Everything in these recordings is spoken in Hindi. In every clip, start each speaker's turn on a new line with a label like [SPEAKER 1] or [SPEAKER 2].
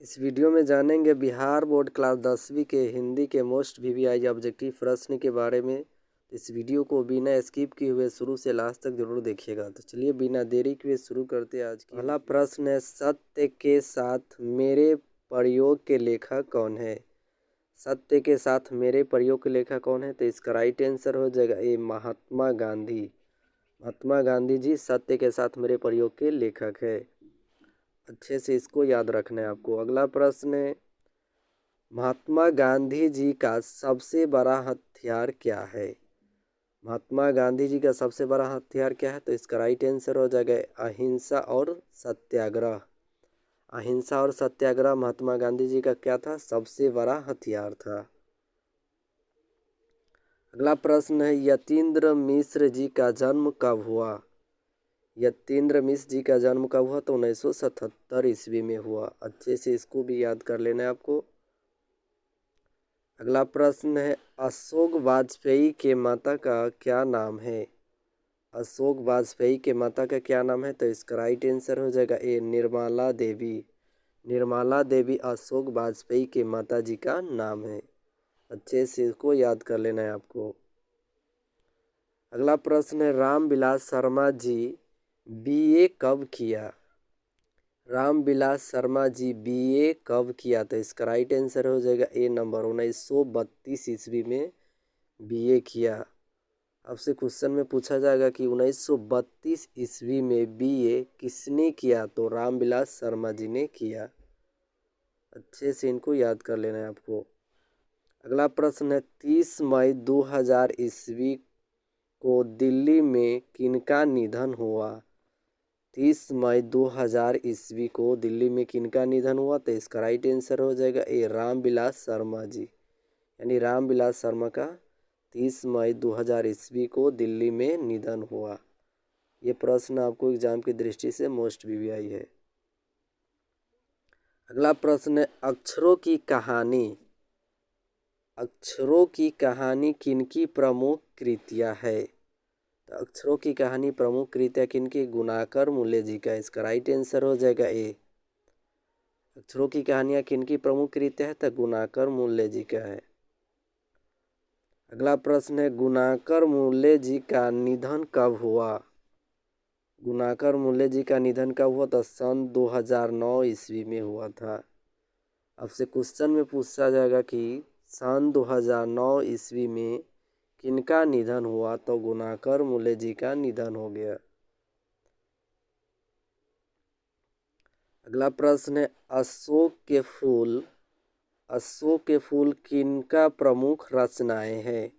[SPEAKER 1] इस वीडियो में जानेंगे बिहार बोर्ड क्लास 10वीं के हिंदी के मोस्ट वीवीआई ऑब्जेक्टिव प्रश्न के बारे में। इस वीडियो को बिना स्किप किए हुए शुरू से लास्ट तक जरूर देखिएगा। तो चलिए बिना देरी किए शुरू करते हैं। आज की पहला प्रश्न है, सत्य के साथ मेरे प्रयोग के लेखक कौन है? सत्य के साथ मेरे प्रयोग के लेखक कौन है? तो इसका राइट आंसर हो जाएगा ए, महात्मा गांधी। महात्मा गांधी जी सत्य के साथ मेरे प्रयोग के लेखक है। अच्छे से इसको याद रखना है आपको। अगला प्रश्न है, महात्मा गांधी जी का सबसे बड़ा हथियार क्या है? महात्मा गांधी जी का सबसे बड़ा हथियार क्या है? तो इसका राइट आंसर हो जाएगा अहिंसा और सत्याग्रह। अहिंसा और सत्याग्रह महात्मा गांधी जी का क्या था? सबसे बड़ा हथियार था। अगला प्रश्न है, यतीन्द्र मिश्र जी का जन्म कब हुआ? यतीन्द्र मिश्र जी का जन्म कब हुआ? तो 1977 ईस्वी में हुआ। अच्छे से इसको भी याद कर लेना है आपको। अगला प्रश्न है, अशोक वाजपेयी के माता का क्या नाम है? अशोक वाजपेयी के माता का क्या नाम है? तो इसका राइट आंसर हो जाएगा ए, निर्मला देवी। निर्मला देवी अशोक वाजपेयी के माता जी का नाम है। अच्छे से इसको याद कर लेना है आपको। अगला प्रश्न है, रामविलास शर्मा जी बीए कब किया? रामविलास शर्मा जी बीए कब किया? तो इसका राइट आंसर हो जाएगा ए नंबर, 1932 ईस्वी में बीए किया। आपसे क्वेश्चन में पूछा जाएगा कि 1932 ईस्वी में बीए किसने किया? तो रामविलास शर्मा जी ने किया। अच्छे से इनको याद कर लेना है आपको। अगला प्रश्न है, 30 मई 2000 ईस्वी को दिल्ली में किनका निधन हुआ? 30 मई 2000 ईस्वी को दिल्ली में किनका निधन हुआ? तो इसका राइट आंसर हो जाएगा ए, रामविलास शर्मा जी। यानी रामविलास शर्मा का 30 मई 2000 ईस्वी को दिल्ली में निधन हुआ। ये प्रश्न आपको एग्जाम की दृष्टि से मोस्ट वीवीआई है। अगला प्रश्न है, अक्षरों की कहानी। अक्षरों की कहानी किनकी प्रमुख कृतियाँ है? तो अक्षरों की कहानी प्रमुख कृतियाँ किनकी? गुणाकर मूल्य जी का। इसका राइट आंसर हो जाएगा ए, अक्षरों की कहानियाँ किनकी प्रमुख कृतियाँ है? तो गुणाकर मूल्य जी का है। अगला प्रश्न है, गुणाकर मूल्य जी का निधन कब हुआ? गुणाकर मूल्य जी का निधन कब हुआ? तो सन 2009 ईस्वी में हुआ था। आपसे क्वेश्चन में पूछा जाएगा कि सन 2009 ईस्वी में किनका निधन हुआ? तो गुणाकर मूल्य जी का निधन हो गया। अगला प्रश्न है, अशोक के फूल। अशोक के फूल किनका प्रमुख रचनाएं हैं?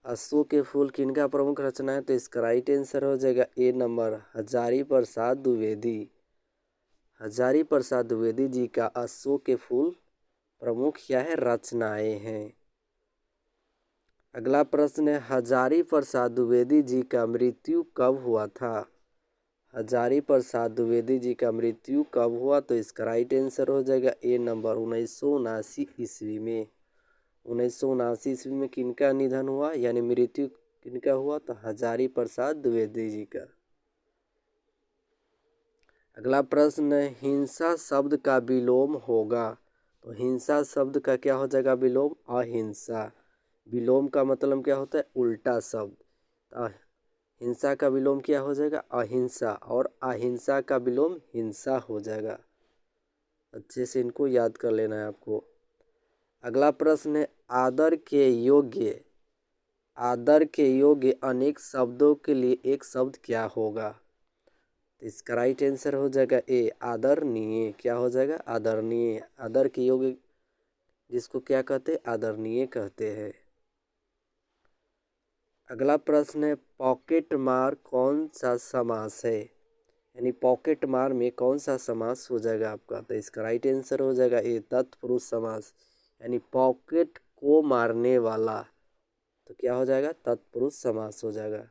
[SPEAKER 1] अशोक के फूल किनका प्रमुख रचना है? तो इसका राइट आंसर हो जाएगा ए नंबर, हजारी प्रसाद द्विवेदी। हजारी प्रसाद द्विवेदी जी का अशोक के फूल प्रमुख क्या है? रचनाएं हैं। अगला प्रश्न है, हजारी प्रसाद द्विवेदी जी का मृत्यु कब हुआ था? हजारी प्रसाद द्विवेदी जी का मृत्यु कब हुआ? तो इसका राइट आंसर हो जाएगा ए नंबर, 1979 ईस्वी में। 1979 ईस्वी में किनका निधन हुआ यानी मृत्यु किनका हुआ? तो हजारी प्रसाद द्विवेदी जी का। अगला प्रश्न है, हिंसा शब्द का विलोम होगा। तो हिंसा शब्द का क्या हो जाएगा विलोम? अहिंसा। विलोम का मतलब क्या होता है? उल्टा शब्द। हिंसा का विलोम क्या हो जाएगा? अहिंसा। और अहिंसा का विलोम हिंसा हो जाएगा। अच्छे से इनको याद कर लेना है आपको। अगला प्रश्न है, आदर के योग्य। आदर के योग्य अनेक शब्दों के लिए एक शब्द क्या होगा? तो इसका राइट आंसर हो जाएगा ए, आदरणीय। क्या हो जाएगा? आदरणीय। आदर के योग्य जिसको क्या कहते हैं? आदरणीय कहते हैं। अगला प्रश्न है, पॉकेट मार कौन सा समास है? यानी पॉकेट मार में कौन सा समास हो जाएगा आपका? तो इसका राइट आंसर हो जाएगा ए, तत्पुरुष समास। यानी पॉकेट को मारने वाला, तो क्या हो जाएगा? तत्पुरुष समास हो जाएगा।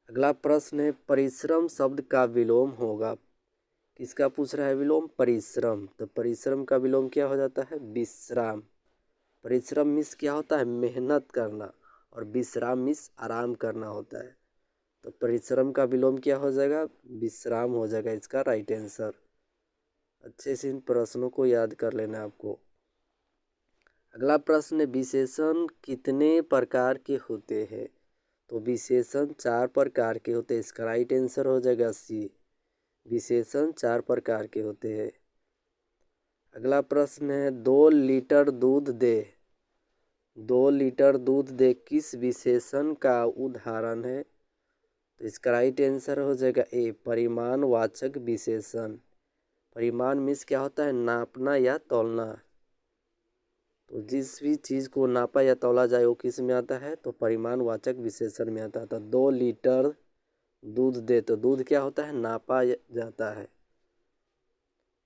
[SPEAKER 1] अगला प्रश्न है, परिश्रम शब्द का विलोम होगा। किसका पूछ रहा है विलोम? परिश्रम। तो परिश्रम का विलोम क्या हो जाता है? विश्राम। परिश्रम मीन्स क्या होता है? मेहनत करना। और विश्राम मीन्स आराम करना होता है। तो परिश्रम का विलोम क्या हो जाएगा? विश्राम हो जाएगा इसका राइट आंसर। अच्छे से इन प्रश्नों को याद कर लेना आपको। अगला प्रश्न है, विशेषण कितने प्रकार के होते हैं? तो विशेषण 4 प्रकार के होते हैं। इसका राइट आंसर हो जाएगा सी, विशेषण 4 प्रकार के होते हैं। अगला प्रश्न है, 2 लीटर दूध दे, 2 लीटर दूध दे किस विशेषण का उदाहरण है? तो इसका राइट आंसर हो जाएगा ए, परिमाणवाचक विशेषण। परिमाण मीन्स क्या होता है? नापना या तौलना। तो जिस भी चीज़ को नापा या तौला जाए वो किस में आता है? तो परिमाणवाचक विशेषण में आता है। तो 2 लीटर दूध दे, तो दूध क्या होता है? नापा जाता है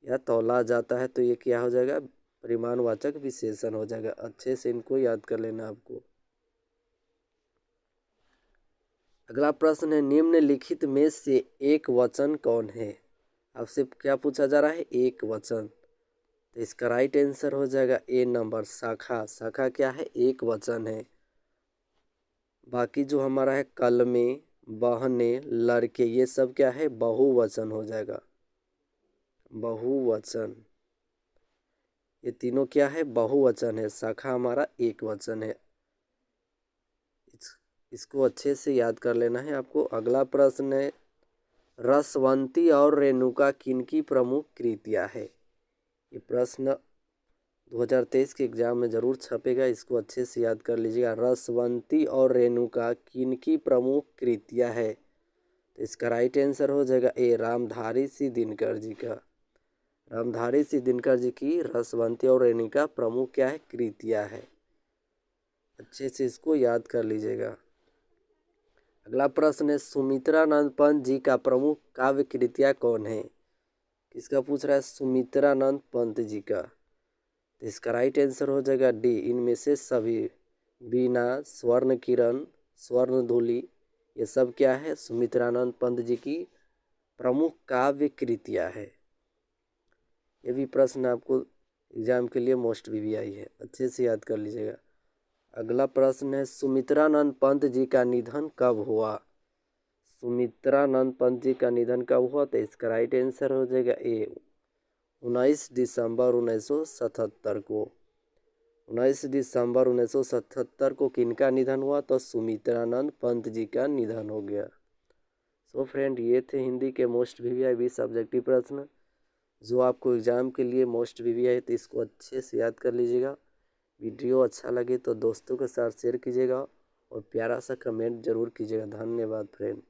[SPEAKER 1] या तौला जाता है, तो ये क्या हो जाएगा? परिमाणवाचक विशेषण हो जाएगा। अच्छे से इनको याद कर लेना आपको। अगला प्रश्न है, निम्नलिखित में से एक वचन कौन है? आपसे क्या पूछा जा रहा है? एक वचन। तो इसका राइट आंसर हो जाएगा ए नंबर, शाखा। शाखा क्या है? एक वचन है। बाकी जो हमारा है कलमे, बहने, लड़के, ये सब क्या है? बहुवचन हो जाएगा, बहुवचन। ये तीनों क्या है? बहुवचन है। शाखा हमारा एक वचन है। इसको अच्छे से याद कर लेना है आपको। अगला प्रश्न है, रसवंती और रेणुका किनकी प्रमुख कृतियाँ है? ये प्रश्न 2023 के एग्जाम में ज़रूर छपेगा, इसको अच्छे से याद कर लीजिएगा। रसवंती और रेणुका किनकी प्रमुख कृतियाँ है? तो इसका राइट आंसर हो जाएगा ए, रामधारी सिंह दिनकर जी का। रामधारी सिंह दिनकर जी की रसवंती और रेणुका प्रमुख क्या है? कृतियाँ है। अच्छे से इसको याद कर लीजिएगा। अगला प्रश्न है, सुमित्रानंद पंत जी का प्रमुख काव्य कृतियाँ कौन है? किसका पूछ रहा है? सुमित्रानंद पंत जी का। तो इसका राइट आंसर हो जाएगा डी, इनमें से सभी। वीणा, स्वर्ण किरण, स्वर्ण धूलि, ये सब क्या है? सुमित्रानंद पंत जी की प्रमुख काव्य कृतियाँ है। ये भी प्रश्न आपको एग्जाम के लिए मोस्ट भी आई है, अच्छे से याद कर लीजिएगा। अगला प्रश्न है, सुमित्रानंद पंत जी का निधन कब हुआ? सुमित्रानंद पंत जी का निधन कब हुआ? तो इसका राइट आंसर हो जाएगा ए, 19 दिसंबर 1977 को। 19 दिसंबर 1977 को किनका निधन हुआ? तो सुमित्रानंद पंत जी का निधन हो गया। सो फ्रेंड, ये थे हिंदी के मोस्ट वीवीआई सब्जेक्टिव प्रश्न जो आपको एग्जाम के लिए मोस्ट वीवीआई, तो इसको अच्छे से याद कर लीजिएगा। वीडियो अच्छा लगे तो दोस्तों के साथ शेयर कीजिएगा और प्यारा सा कमेंट जरूर कीजिएगा। धन्यवाद फ्रेंड।